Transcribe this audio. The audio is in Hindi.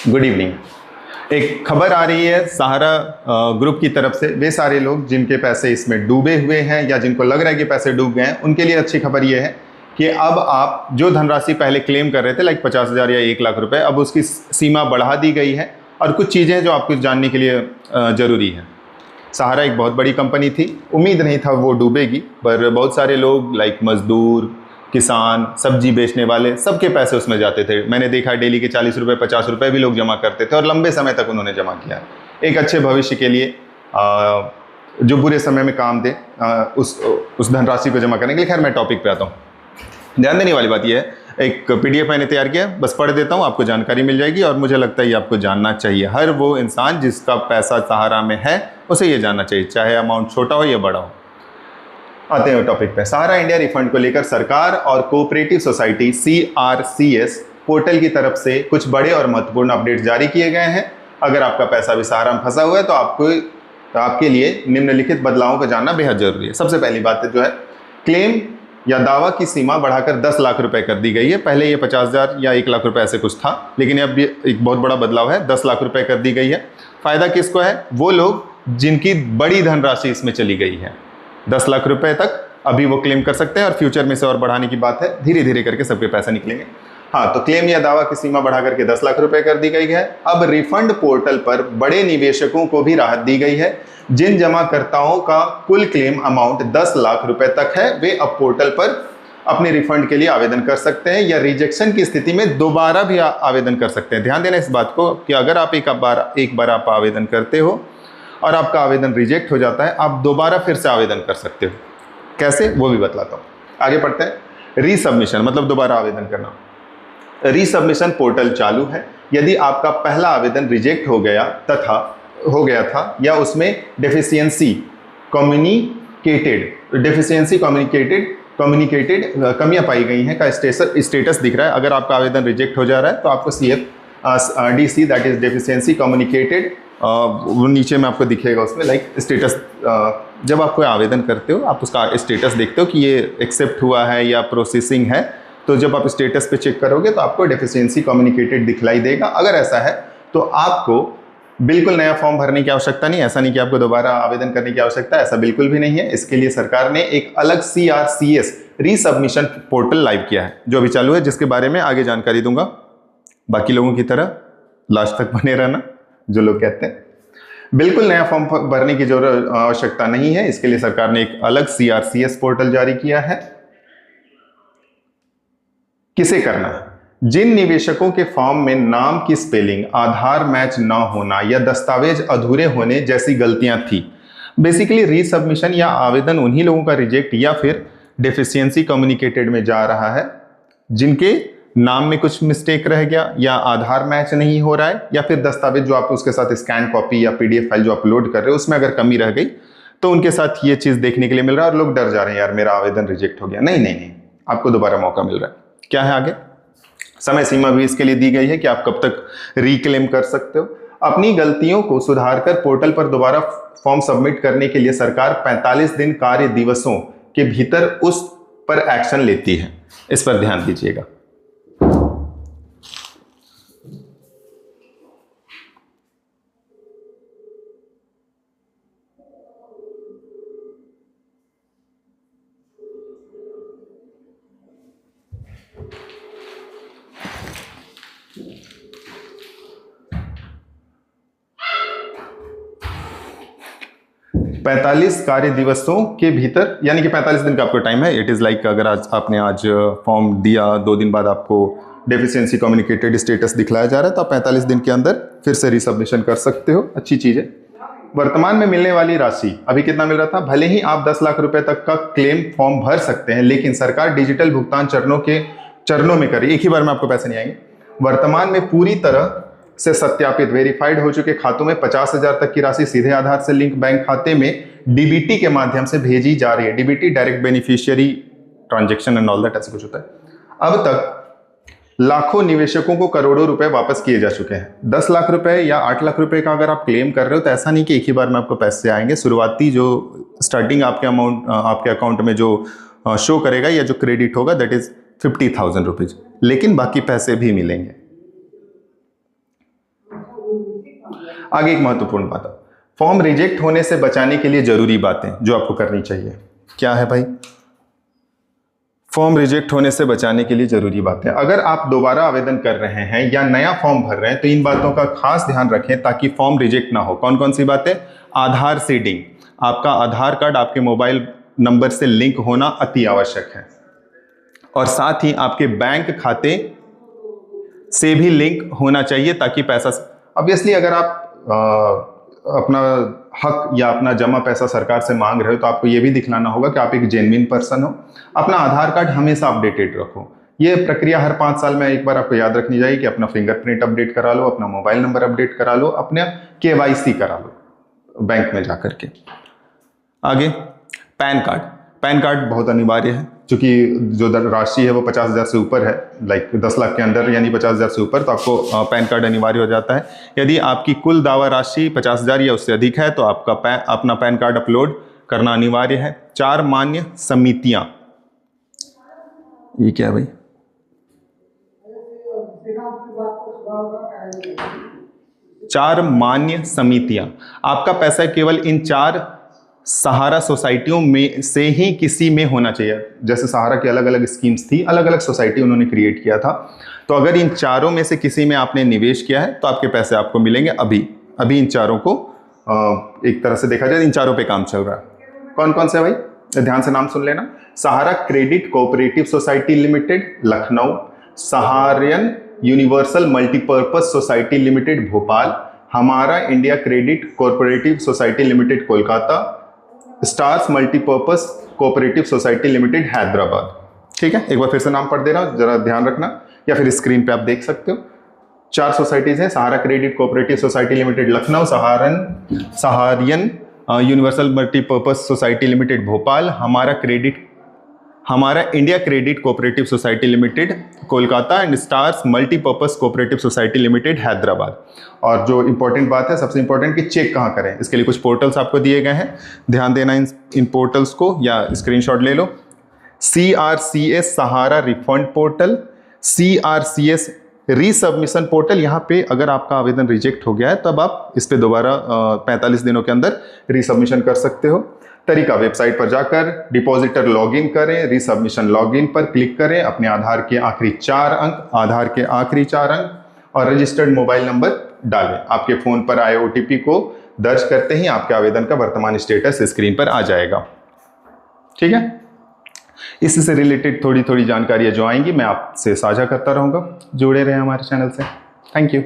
Good evening. एक खबर आ रही है सहारा ग्रुप की तरफ से। वे सारे लोग जिनके पैसे इसमें डूबे हुए हैं या जिनको लग रहा है कि पैसे डूब गए हैं, उनके लिए अच्छी खबर यह है कि अब आप जो धनराशि पहले क्लेम कर रहे थे, लाइक 50,000 या 1 लाख रुपए, अब उसकी सीमा बढ़ा दी गई है। और कुछ चीज़ें जो आपको जानने के लिए ज़रूरी है। सहारा एक बहुत बड़ी कंपनी थी, उम्मीद नहीं था वो डूबेगी, पर बहुत सारे लोग लाइक मजदूर, किसान, सब्जी बेचने वाले, सबके पैसे उसमें जाते थे। मैंने देखा डेली के 40 रुपये 50 रुपये भी लोग जमा करते थे और लंबे समय तक उन्होंने जमा किया, एक अच्छे भविष्य के लिए जो बुरे समय में काम दे, उस धनराशि को जमा करने के लिए। खैर, मैं टॉपिक पे आता हूँ। ध्यान देने वाली बात यह है, एक पीडीएफ मैंने तैयार किया, बस पढ़ देता हूँ, आपको जानकारी मिल जाएगी। और मुझे लगता है ये आपको जानना चाहिए। हर वो इंसान जिसका पैसा सहारा में है उसे ये जानना चाहिए, चाहे अमाउंट छोटा हो या बड़ा हो। आते हैं टॉपिक पे। सहारा इंडिया रिफंड को लेकर सरकार और कोऑपरेटिव सोसाइटी CRCS पोर्टल की तरफ से कुछ बड़े और महत्वपूर्ण अपडेट जारी किए गए हैं। अगर आपका पैसा भी सहारा में फंसा हुआ है तो आपके लिए निम्नलिखित बदलावों को जानना बेहद जरूरी है। सबसे पहली बात जो है, क्लेम या दावा की सीमा बढ़ाकर 10 लाख रुपए कर दी गई है। पहले ये 50,000 या 1 लाख रुपए ऐसे कुछ था, लेकिन अब ये एक बहुत बड़ा बदलाव है, 10 लाख रुपए कर दी गई है। फायदा किसको है? वो लोग जिनकी बड़ी धनराशि इसमें चली गई है। 10 लाख रुपए तक अभी वो क्लेम कर सकते हैं और फ्यूचर में से और बढ़ाने की बात है, धीरे धीरे करके सबके पैसे निकलेंगे। हाँ, तो क्लेम या दावा की सीमा बढ़ा करके 10 लाख रुपए कर दी गई है। अब रिफंड पोर्टल पर बड़े निवेशकों को भी राहत दी गई है। जिन जमाकर्ताओं का कुल क्लेम अमाउंट 10 लाख रुपए तक है, वे अब पोर्टल पर अपने रिफंड के लिए आवेदन कर सकते हैं या रिजेक्शन की स्थिति में दोबारा भी आवेदन कर सकते हैं। ध्यान देना इस बात को कि अगर आप एक बार आप आवेदन करते हो और आपका आवेदन रिजेक्ट हो जाता है, आप दोबारा फिर से आवेदन कर सकते हो। कैसे, वो भी बतलाता हूँ। आगे पढ़ते हैं। रीसबमिशन मतलब दोबारा आवेदन करना। रीसबमिशन पोर्टल चालू है। यदि आपका पहला आवेदन रिजेक्ट हो गया था या उसमें डेफिशिएंसी कम्युनिकेटेड कमियां पाई गई हैं का स्टेटस दिख रहा है। अगर आपका आवेदन रिजेक्ट हो जा रहा है तो आपको CFDC that is deficiency communicated, वो नीचे में आपको दिखेगा उसमें लाइक स्टेटस। जब आप कोई आवेदन करते हो आप उसका स्टेटस देखते हो कि ये एक्सेप्ट हुआ है या प्रोसेसिंग है। तो जब आप स्टेटस पे चेक करोगे तो आपको डेफिशिएंसी कम्युनिकेटेड दिखलाई देगा। अगर ऐसा है तो आपको बिल्कुल नया फॉर्म भरने की आवश्यकता नहीं। ऐसा नहीं कि आपको दोबारा आवेदन करने की आवश्यकता है, ऐसा बिल्कुल भी नहीं है। इसके लिए सरकार ने एक अलग CRCS रीसबमिशन पोर्टल लाइव किया है, जो अभी चालू है, जिसके बारे में आगे जानकारी दूंगा। बाकी लोगों की तरह लास्ट तक बने रहना। जो लोग कहते हैं बिल्कुल नया फॉर्म भरने की जरूरत आवश्यकता नहीं है, इसके लिए सरकार ने एक अलग CRCS पोर्टल जारी किया है। किसे करना है? जिन निवेशकों के फॉर्म में नाम की स्पेलिंग, आधार मैच ना होना या दस्तावेज अधूरे होने जैसी गलतियां थी। बेसिकली रीसबमिशन या आवेदन उन्हीं लोगों का रिजेक्ट या फिर डेफिशिएंसी कम्युनिकेटेड में जा रहा है जिनके नाम में कुछ मिस्टेक रह गया या आधार मैच नहीं हो रहा है या फिर दस्तावेज जो आप उसके साथ स्कैन कॉपी या PDF फाइल जो अपलोड कर रहे हो उसमें अगर कमी रह गई, तो उनके साथ ये चीज देखने के लिए मिल रहा है और लोग डर जा रहे हैं, यार मेरा आवेदन रिजेक्ट हो गया। नहीं, आपको दोबारा मौका मिल रहा है। क्या है आगे? समय सीमा भी इसके लिए दी गई है कि आप कब तक रिक्लेम कर सकते हो। अपनी गलतियों को सुधारकर पोर्टल पर दोबारा फॉर्म सबमिट करने के लिए सरकार 45 दिन कार्य दिवसों के भीतर उस पर एक्शन लेती है। इस पर ध्यान दीजिएगा। पैंतालीस कार्य दिवसों के भीतर, यानी कि 45 दिन का आपको टाइम है। इट इज़ लाइक अगर आपने आज फॉर्म दिया, 2 दिन बाद आपको डेफिशिएंसी कम्युनिकेटेड स्टेटस दिखलाया जा रहा है, तो आप 45 दिन के अंदर फिर से रीसबमिशन कर सकते हो। अच्छी चीज़ है। वर्तमान में मिलने वाली राशि अभी कितना मिल रहा था? भले ही आप 10 लाख रुपए तक का क्लेम फॉर्म भर सकते हैं, लेकिन सरकार डिजिटल भुगतान चरणों में करे, एक ही बार में आपको पैसे नहीं आएंगे। वर्तमान में पूरी तरह से सत्यापित वेरीफाइड हो चुके खातों में 50,000 तक की राशि सीधे आधार से लिंक बैंक खाते में DBT के माध्यम से भेजी जा रही है। DBT direct beneficiary transaction and all that, ऐसे कुछ होता है। अब तक लाखों निवेशकों को करोड़ों रुपए वापस किए जा चुके हैं। 10 लाख रुपए या 8 लाख रुपए का अगर आप क्लेम कर रहे हो तो ऐसा नहीं कि एक ही बार में आपको पैसे आएंगे। शुरुआती जो स्टार्टिंग आपके अमाउंट आपके अकाउंट में जो शो करेगा या जो क्रेडिट होगा दैट इज 50,000 रुपीज, लेकिन बाकी पैसे भी मिलेंगे। आगे एक महत्वपूर्ण बात है, फॉर्म रिजेक्ट होने से बचाने के लिए जरूरी बातें जो आपको करनी चाहिए। क्या है भाई? फॉर्म रिजेक्ट होने से बचाने के लिए जरूरी बातें। अगर आप दोबारा आवेदन कर रहे हैं या नया फॉर्म भर रहे हैं तो इन बातों का खास ध्यान रखें ताकि फॉर्म रिजेक्ट ना हो। कौन कौन सी बातें? आधार सीडिंग, आपका आधार कार्ड आपके मोबाइल नंबर से लिंक होना अति आवश्यक है, और साथ ही आपके बैंक खाते से भी लिंक होना चाहिए ताकि पैसा, ऑब्वियसली अगर आप अपना हक या अपना जमा पैसा सरकार से मांग रहे हो तो आपको यह भी दिखलाना होगा कि आप एक जेन्युइन पर्सन हो। अपना आधार कार्ड हमेशा अपडेटेड रखो। ये प्रक्रिया हर 5 साल में एक बार आपको याद रखनी चाहिए कि अपना फिंगरप्रिंट अपडेट करा लो, अपना मोबाइल नंबर अपडेट करा लो, अपने KYC करा लो बैंक में जाकर के। आगे पैन कार्ड। पैन कार्ड बहुत अनिवार्य है, क्योंकि जो राशि है वो 50,000 से ऊपर है, लाइक 10 लाख के अंदर यानी 50,000 से ऊपर, तो आपको पैन कार्ड अनिवार्य हो जाता है। यदि आपकी कुल दावा राशि 50,000 या उससे अधिक है तो आपका अपना पैन कार्ड अपलोड करना अनिवार्य है। 4 मान्य समितियां, ये क्या है भाई? 4 मान्य समितियां, आपका पैसा केवल इन 4 सहारा सोसाइटियों में से ही किसी में होना चाहिए। जैसे सहारा की अलग अलग स्कीम्स थी, अलग अलग सोसाइटी उन्होंने क्रिएट किया था, तो अगर इन चारों में से किसी में आपने निवेश किया है तो आपके पैसे आपको मिलेंगे। अभी इन चारों को एक तरह से देखा जाए इन चारों पे काम चल रहा है। कौन कौन से भाई? ध्यान से नाम सुन लेना। Sahara credit cooperative society limited Lucknow, Saharayan universal multipurpose society limited Bhopal, Hamara India credit cooperative society limited Kolkata, stars multipurpose cooperative society limited Hyderabad. ठीक है, एक बार फिर से नाम पढ़ दे रहा हूं, जरा ध्यान रखना, या फिर स्क्रीन पे आप देख सकते हो। 4 सोसाइटीज हैं, Sahara credit cooperative society limited Lucknow, Saharayan universal multipurpose society limited Bhopal, Hamara India credit cooperative society limited Kolkata and stars multipurpose cooperative society limited Hyderabad. और जो इंपॉर्टेंट बात है, सबसे इंपॉर्टेंट, कि चेक कहाँ करें, इसके लिए कुछ पोर्टल्स आपको दिए गए हैं, ध्यान देना इन पोर्टल्स को, या स्क्रीनशॉट ले लो। CRCS सहारा रिफंड पोर्टल, CRCS रीसबमिशन पोर्टल। यहाँ पे अगर आपका आवेदन रिजेक्ट हो गया है तब आप इस पे दोबारा 45 दिनों के अंदर रीसबमिशन कर सकते हो। तरीका, वेबसाइट पर जाकर डिपॉजिटर लॉगिन करें, रीसबमिशन लॉगिन पर क्लिक करें, अपने आधार के आखिरी 4 अंक और रजिस्टर्ड मोबाइल नंबर डालें। आपके फोन पर आए OTP को दर्ज करते ही आपके आवेदन का वर्तमान स्टेटस स्क्रीन पर आ जाएगा। ठीक है, इससे रिलेटेड थोड़ी थोड़ी जानकारियां जो आएंगी मैं आपसे साझा करता रहूंगा। जुड़े रहें हमारे चैनल से। Thank you.